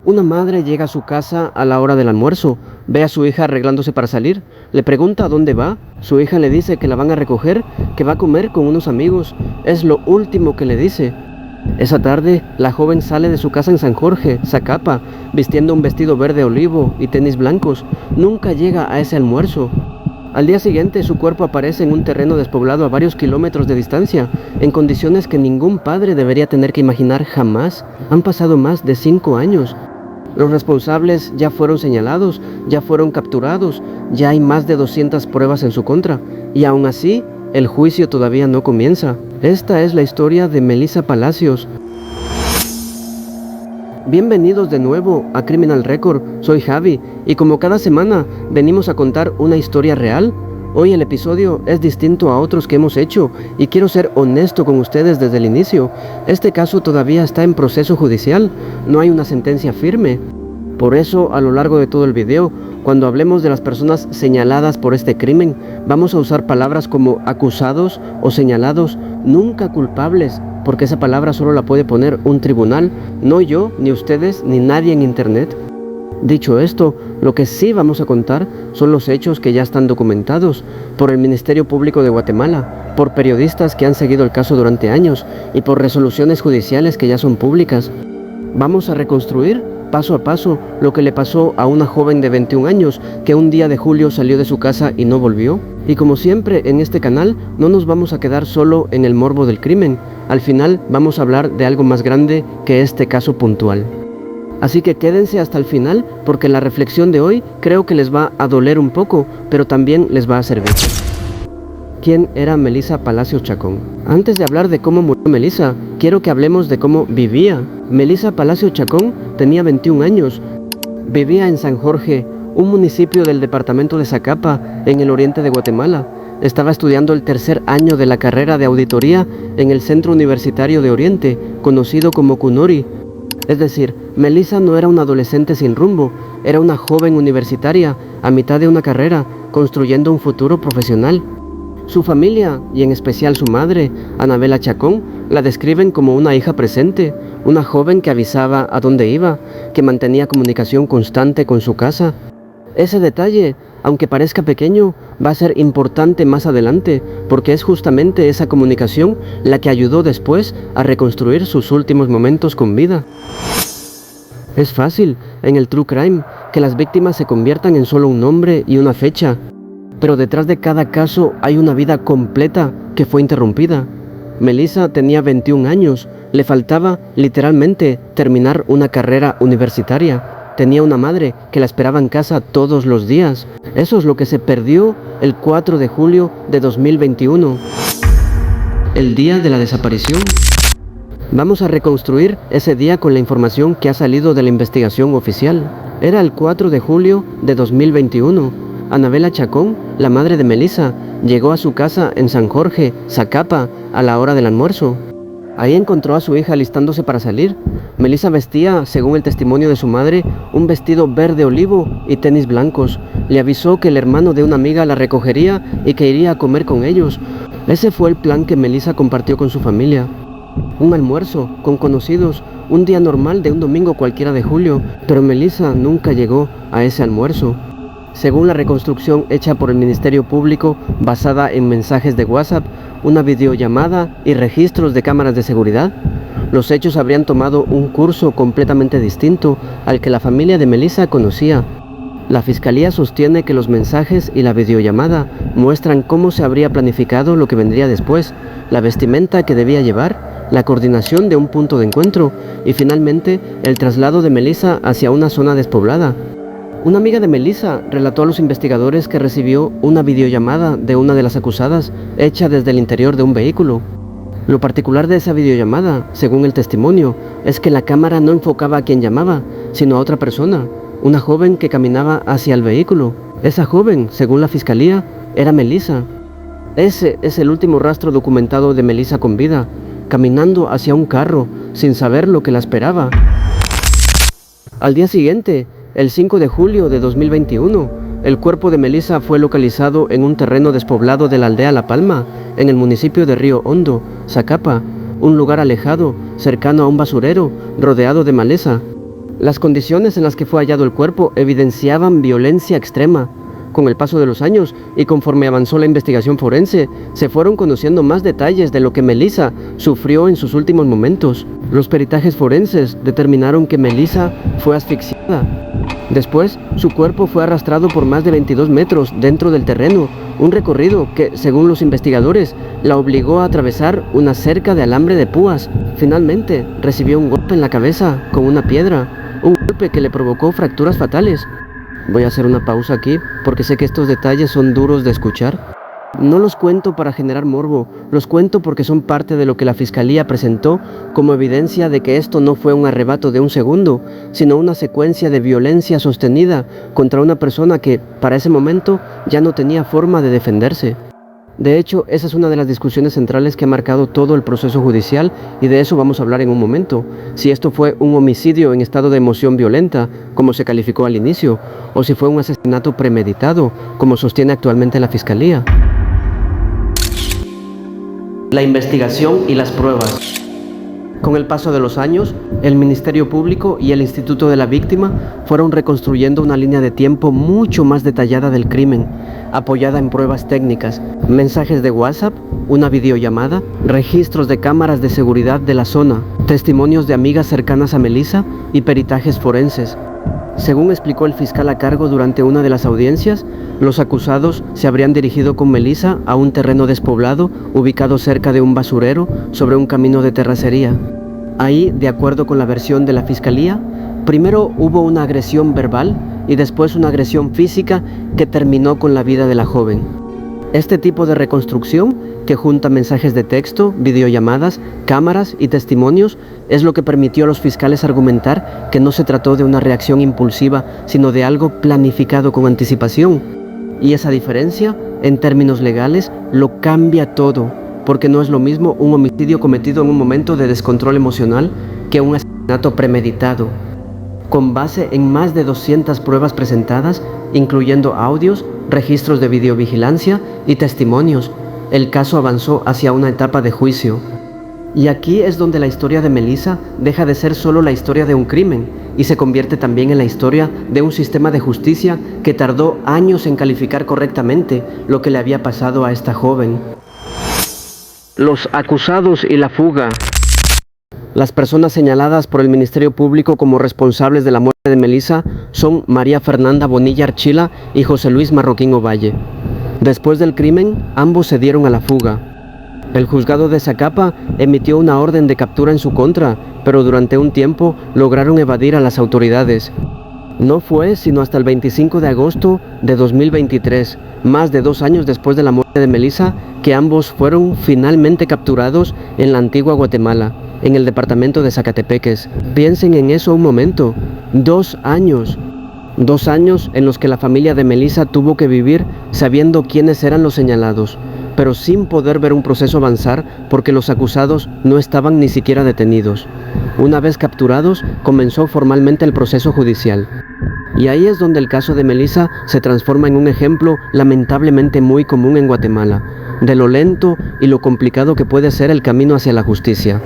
Una madre llega a su casa a la hora del almuerzo, ve a su hija arreglándose para salir, le pregunta a dónde va, su hija le dice que la van a recoger, que va a comer con unos amigos, es lo último que le dice. Esa tarde, la joven sale de su casa en San Jorge, Zacapa, vistiendo un vestido verde olivo y tenis blancos, nunca llega a ese almuerzo. Al día siguiente, su cuerpo aparece en un terreno despoblado a varios kilómetros de distancia, en condiciones que ningún padre debería tener que imaginar jamás. Han pasado más de 5 años. Los responsables ya fueron señalados, ya fueron capturados, ya hay más de 200 pruebas en su contra, y aún así, el juicio todavía no comienza. Esta es la historia de Melissa Palacios. Bienvenidos de nuevo a Criminal Record, soy Javi, y como cada semana venimos a contar una historia real. Hoy el episodio es distinto a otros que hemos hecho, y quiero ser honesto con ustedes desde el inicio. Este caso todavía está en proceso judicial, no hay una sentencia firme. Por eso, a lo largo de todo el video, cuando hablemos de las personas señaladas por este crimen, vamos a usar palabras como acusados o señalados, nunca culpables, porque esa palabra solo la puede poner un tribunal, no yo, ni ustedes, ni nadie en internet. Dicho esto, lo que sí vamos a contar son los hechos que ya están documentados por el Ministerio Público de Guatemala, por periodistas que han seguido el caso durante años y por resoluciones judiciales que ya son públicas. Vamos a reconstruir paso a paso lo que le pasó a una joven de 21 años que un día de julio salió de su casa y no volvió. Y como siempre en este canal no nos vamos a quedar solo en el morbo del crimen, al final vamos a hablar de algo más grande que este caso puntual. Así que quédense hasta el final porque la reflexión de hoy creo que les va a doler un poco, pero también les va a servir. ¿Quién era Melissa Palacios Chacón? Antes de hablar de cómo murió Melissa, quiero que hablemos de cómo vivía. Melissa Palacios Chacón tenía 21 años. Vivía en San Jorge, un municipio del departamento de Zacapa, en el oriente de Guatemala. Estaba estudiando el tercer año de la carrera de auditoría en el Centro Universitario de Oriente, conocido como CUNORI. Es decir, Melissa no era una adolescente sin rumbo, era una joven universitaria a mitad de una carrera, construyendo un futuro profesional. Su familia, y en especial su madre, Anabela Chacón, la describen como una hija presente, una joven que avisaba a dónde iba, que mantenía comunicación constante con su casa. Ese detalle, aunque parezca pequeño, va a ser importante más adelante, porque es justamente esa comunicación la que ayudó después a reconstruir sus últimos momentos con vida. Es fácil, en el True Crime, que las víctimas se conviertan en solo un nombre y una fecha, pero detrás de cada caso hay una vida completa que fue interrumpida. Melissa tenía 21 años, le faltaba literalmente terminar una carrera universitaria. Tenía una madre que la esperaba en casa todos los días. Eso es lo que se perdió el 4 de julio de 2021, el día de la desaparición. Vamos a reconstruir ese día con la información que ha salido de la investigación oficial. Era el 4 de julio de 2021. Anabela Chacón, la madre de Melissa, llegó a su casa en San Jorge, Zacapa, a la hora del almuerzo. Ahí encontró a su hija alistándose para salir. Melissa vestía, según el testimonio de su madre, un vestido verde olivo y tenis blancos. Le avisó que el hermano de una amiga la recogería y que iría a comer con ellos. Ese fue el plan que Melissa compartió con su familia. Un almuerzo, con conocidos, un día normal de un domingo cualquiera de julio, pero Melissa nunca llegó a ese almuerzo. Según la reconstrucción hecha por el Ministerio Público, basada en mensajes de WhatsApp, una videollamada y registros de cámaras de seguridad, los hechos habrían tomado un curso completamente distinto al que la familia de Melissa conocía. La fiscalía sostiene que los mensajes y la videollamada muestran cómo se habría planificado lo que vendría después, la vestimenta que debía llevar, la coordinación de un punto de encuentro y finalmente el traslado de Melissa hacia una zona despoblada. Una amiga de Melissa relató a los investigadores que recibió una videollamada de una de las acusadas hecha desde el interior de un vehículo. Lo particular de esa videollamada, según el testimonio, es que la cámara no enfocaba a quien llamaba, sino a otra persona, una joven que caminaba hacia el vehículo. Esa joven, según la fiscalía, era Melissa. Ese es el último rastro documentado de Melissa con vida, caminando hacia un carro, sin saber lo que la esperaba. Al día siguiente, el 5 de julio de 2021, el cuerpo de Melissa fue localizado en un terreno despoblado de la aldea La Palma, en el municipio de Río Hondo, Zacapa, un lugar alejado, cercano a un basurero, rodeado de maleza. Las condiciones en las que fue hallado el cuerpo evidenciaban violencia extrema. Con el paso de los años y conforme avanzó la investigación forense, se fueron conociendo más detalles de lo que Melissa sufrió en sus últimos momentos. Los peritajes forenses determinaron que Melissa fue asfixiada. Después, su cuerpo fue arrastrado por más de 22 metros dentro del terreno, un recorrido que, según los investigadores, la obligó a atravesar una cerca de alambre de púas. Finalmente, recibió un golpe en la cabeza con una piedra, un golpe que le provocó fracturas fatales. Voy a hacer una pausa aquí porque sé que estos detalles son duros de escuchar. No los cuento para generar morbo, los cuento porque son parte de lo que la Fiscalía presentó como evidencia de que esto no fue un arrebato de un segundo, sino una secuencia de violencia sostenida contra una persona que, para ese momento, ya no tenía forma de defenderse. De hecho, esa es una de las discusiones centrales que ha marcado todo el proceso judicial y de eso vamos a hablar en un momento. Si esto fue un homicidio en estado de emoción violenta, como se calificó al inicio, o si fue un asesinato premeditado, como sostiene actualmente la Fiscalía. La investigación y las pruebas. Con el paso de los años, el Ministerio Público y el Instituto de la Víctima fueron reconstruyendo una línea de tiempo mucho más detallada del crimen, apoyada en pruebas técnicas, mensajes de WhatsApp, una videollamada, registros de cámaras de seguridad de la zona, testimonios de amigas cercanas a Melissa y peritajes forenses. Según explicó el fiscal a cargo durante una de las audiencias, los acusados se habrían dirigido con Melissa a un terreno despoblado ubicado cerca de un basurero sobre un camino de terracería. Ahí, de acuerdo con la versión de la Fiscalía, primero hubo una agresión verbal y después una agresión física que terminó con la vida de la joven. Este tipo de reconstrucción, que junta mensajes de texto, videollamadas, cámaras y testimonios, es lo que permitió a los fiscales argumentar que no se trató de una reacción impulsiva, sino de algo planificado con anticipación. Y esa diferencia, en términos legales, lo cambia todo, porque no es lo mismo un homicidio cometido en un momento de descontrol emocional que un asesinato premeditado. Con base en más de 200 pruebas presentadas, incluyendo audios, registros de videovigilancia y testimonios, el caso avanzó hacia una etapa de juicio. Y aquí es donde la historia de Melissa deja de ser solo la historia de un crimen y se convierte también en la historia de un sistema de justicia que tardó años en calificar correctamente lo que le había pasado a esta joven. Los acusados y la fuga. Las personas señaladas por el Ministerio Público como responsables de la muerte de Melissa son María Fernanda Bonilla Archila y José Luis Marroquín Ovalle. Después del crimen, ambos se dieron a la fuga. El juzgado de Zacapa emitió una orden de captura en su contra, pero durante un tiempo lograron evadir a las autoridades. No fue sino hasta el 25 de agosto de 2023, más de 2 años después de la muerte de Melissa, que ambos fueron finalmente capturados en la antigua Guatemala, en el departamento de Zacatepeques. Piensen en eso un momento. 2 años. 2 años en los que la familia de Melissa tuvo que vivir sabiendo quiénes eran los señalados, pero sin poder ver un proceso avanzar porque los acusados no estaban ni siquiera detenidos. Una vez capturados, comenzó formalmente el proceso judicial. Y ahí es donde el caso de Melissa se transforma en un ejemplo lamentablemente muy común en Guatemala, de lo lento y lo complicado que puede ser el camino hacia la justicia.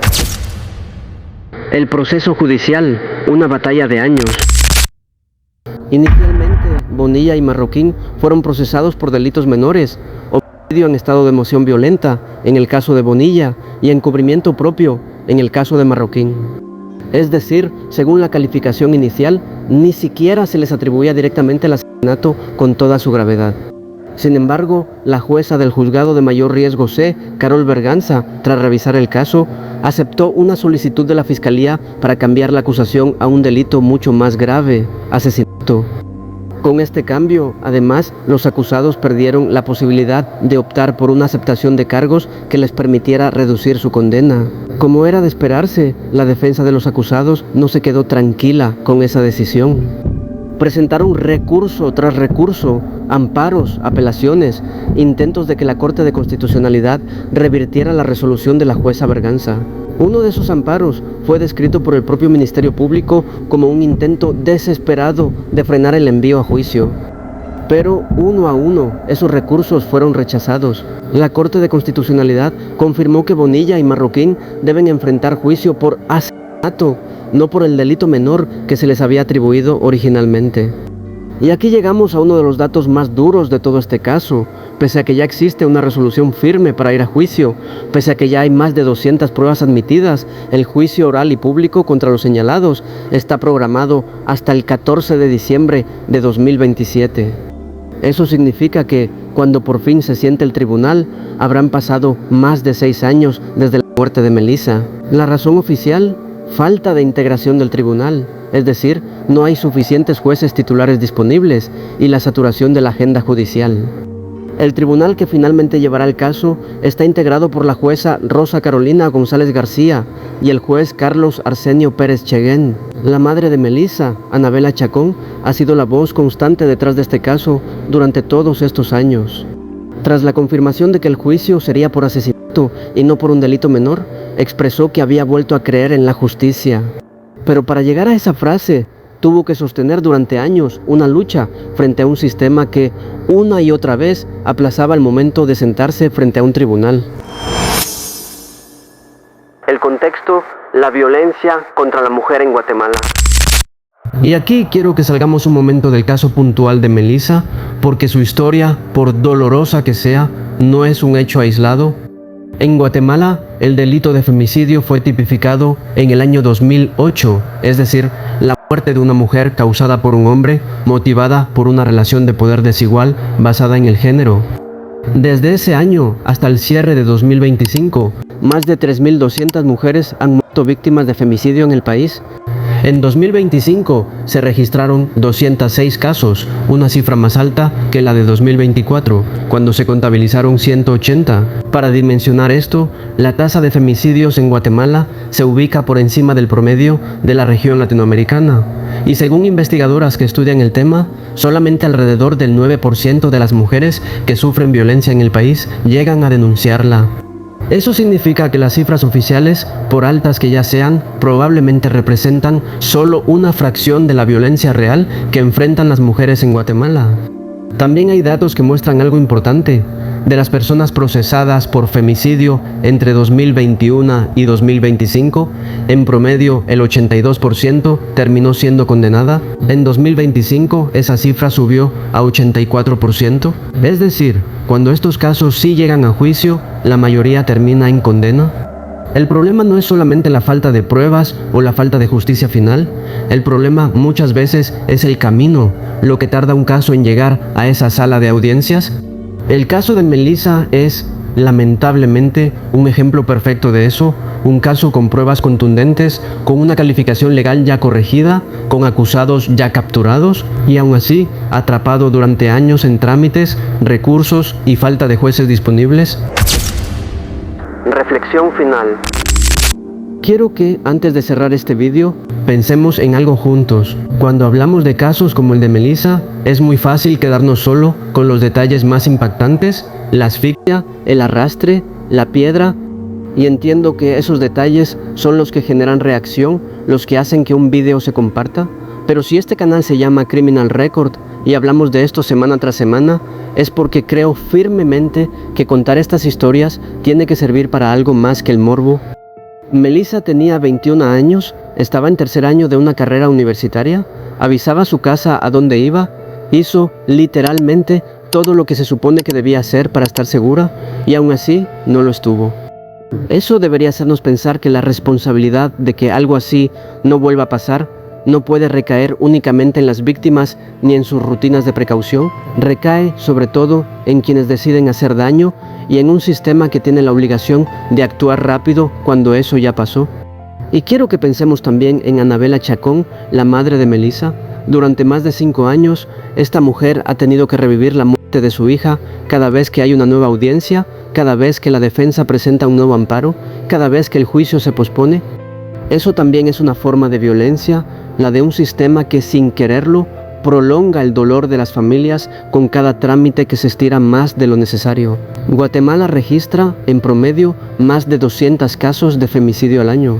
El proceso judicial, una batalla de años. Inicialmente, Bonilla y Marroquín fueron procesados por delitos menores, homicidio en estado de emoción violenta, en el caso de Bonilla, y encubrimiento propio, en el caso de Marroquín. Es decir, según la calificación inicial, ni siquiera se les atribuía directamente el asesinato con toda su gravedad. Sin embargo, la jueza del juzgado de mayor riesgo C, Carol Berganza, tras revisar el caso, aceptó una solicitud de la Fiscalía para cambiar la acusación a un delito mucho más grave, asesinato. Con este cambio, además, los acusados perdieron la posibilidad de optar por una aceptación de cargos que les permitiera reducir su condena. Como era de esperarse, la defensa de los acusados no se quedó tranquila con esa decisión. Presentaron recurso tras recurso, amparos, apelaciones, intentos de que la Corte de Constitucionalidad revirtiera la resolución de la jueza Berganza. Uno de esos amparos fue descrito por el propio Ministerio Público como un intento desesperado de frenar el envío a juicio. Pero uno a uno, esos recursos fueron rechazados. La Corte de Constitucionalidad confirmó que Bonilla y Marroquín deben enfrentar juicio por asesinato no por el delito menor que se les había atribuido originalmente. Y aquí llegamos a uno de los datos más duros de todo este caso. Pese a que ya existe una resolución firme para ir a juicio, pese a que ya hay más de 200 pruebas admitidas, el juicio oral y público contra los señalados está programado hasta el 14 de diciembre de 2027. Eso significa que, cuando por fin se siente el tribunal, habrán pasado más de 6 años desde la muerte de Melissa. La razón oficial: falta de integración del tribunal, es decir, no hay suficientes jueces titulares disponibles y la saturación de la agenda judicial. El tribunal que finalmente llevará el caso está integrado por la jueza Rosa Carolina González García y el juez Carlos Arsenio Pérez Cheguén. La madre de Melissa, Anabela Chacón, ha sido la voz constante detrás de este caso durante todos estos años. Tras la confirmación de que el juicio sería por asesinato y no por un delito menor, expresó que había vuelto a creer en la justicia. Pero para llegar a esa frase, tuvo que sostener durante años una lucha frente a un sistema que una y otra vez aplazaba el momento de sentarse frente a un tribunal. El contexto: la violencia contra la mujer en Guatemala. Y aquí quiero que salgamos un momento del caso puntual de Melissa, porque su historia, por dolorosa que sea, no es un hecho aislado. En Guatemala, el delito de femicidio fue tipificado en el año 2008, es decir, la muerte de una mujer causada por un hombre, motivada por una relación de poder desigual basada en el género. Desde ese año hasta el cierre de 2025, más de 3.200 mujeres han muerto víctimas de femicidio en el país. En 2025 se registraron 206 casos, una cifra más alta que la de 2024, cuando se contabilizaron 180. Para dimensionar esto, la tasa de femicidios en Guatemala se ubica por encima del promedio de la región latinoamericana. Y según investigadoras que estudian el tema, solamente alrededor del 9% de las mujeres que sufren violencia en el país llegan a denunciarla. Eso significa que las cifras oficiales, por altas que ya sean, probablemente representan solo una fracción de la violencia real que enfrentan las mujeres en Guatemala. También hay datos que muestran algo importante. De las personas procesadas por femicidio entre 2021 y 2025, en promedio el 82% terminó siendo condenada. En 2025 esa cifra subió a 84%. Es decir, cuando estos casos sí llegan a juicio, la mayoría termina en condena. El problema no es solamente la falta de pruebas o la falta de justicia final. El problema muchas veces es el camino, lo que tarda un caso en llegar a esa sala de audiencias. El caso de Melissa es, lamentablemente, un ejemplo perfecto de eso, un caso con pruebas contundentes, con una calificación legal ya corregida, con acusados ya capturados y aún así atrapado durante años en trámites, recursos y falta de jueces disponibles. Reflexión final. Quiero que, antes de cerrar este vídeo, pensemos en algo juntos. Cuando hablamos de casos como el de Melissa, es muy fácil quedarnos solo con los detalles más impactantes, la asfixia, el arrastre, la piedra, y entiendo que esos detalles son los que generan reacción, los que hacen que un vídeo se comparta. Pero si este canal se llama Criminal Record y hablamos de esto semana tras semana, es porque creo firmemente que contar estas historias tiene que servir para algo más que el morbo. Melissa tenía 21 años, estaba en tercer año de una carrera universitaria, avisaba a su casa a dónde iba, hizo literalmente todo lo que se supone que debía hacer para estar segura y aún así no lo estuvo. Eso debería hacernos pensar que la responsabilidad de que algo así no vuelva a pasar no puede recaer únicamente en las víctimas ni en sus rutinas de precaución, recae sobre todo en quienes deciden hacer daño y en un sistema que tiene la obligación de actuar rápido cuando eso ya pasó. Y quiero que pensemos también en Anabela Chacón, la madre de Melissa. Durante más de 5 años, esta mujer ha tenido que revivir la muerte de su hija cada vez que hay una nueva audiencia, cada vez que la defensa presenta un nuevo amparo, cada vez que el juicio se pospone. Eso también es una forma de violencia, la de un sistema que sin quererlo prolonga el dolor de las familias con cada trámite que se estira más de lo necesario. Guatemala registra en promedio más de 200 casos de femicidio al año.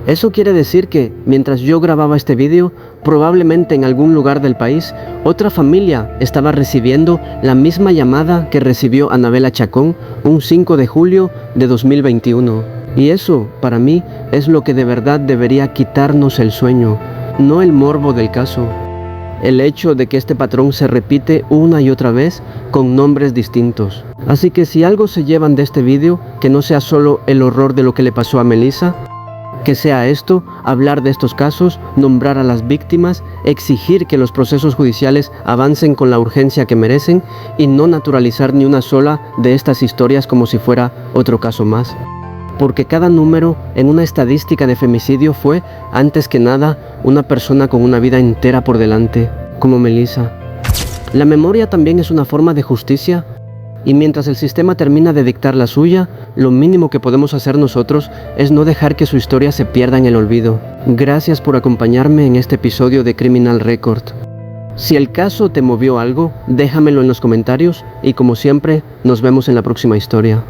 Eso quiere decir que, mientras yo grababa este vídeo, probablemente en algún lugar del país, otra familia estaba recibiendo la misma llamada que recibió Anabela Chacón un 5 de julio de 2021. Y eso, para mí, es lo que de verdad debería quitarnos el sueño, no el morbo del caso. El hecho de que este patrón se repite una y otra vez con nombres distintos. Así que si algo se llevan de este vídeo, que no sea solo el horror de lo que le pasó a Melissa, que sea esto, hablar de estos casos, nombrar a las víctimas, exigir que los procesos judiciales avancen con la urgencia que merecen y no naturalizar ni una sola de estas historias como si fuera otro caso más. Porque cada número en una estadística de femicidio fue, antes que nada, una persona con una vida entera por delante, como Melissa. La memoria también es una forma de justicia, y mientras el sistema termina de dictar la suya, lo mínimo que podemos hacer nosotros es no dejar que su historia se pierda en el olvido. Gracias por acompañarme en este episodio de Criminal Record. Si el caso te movió algo, déjamelo en los comentarios y como siempre, nos vemos en la próxima historia.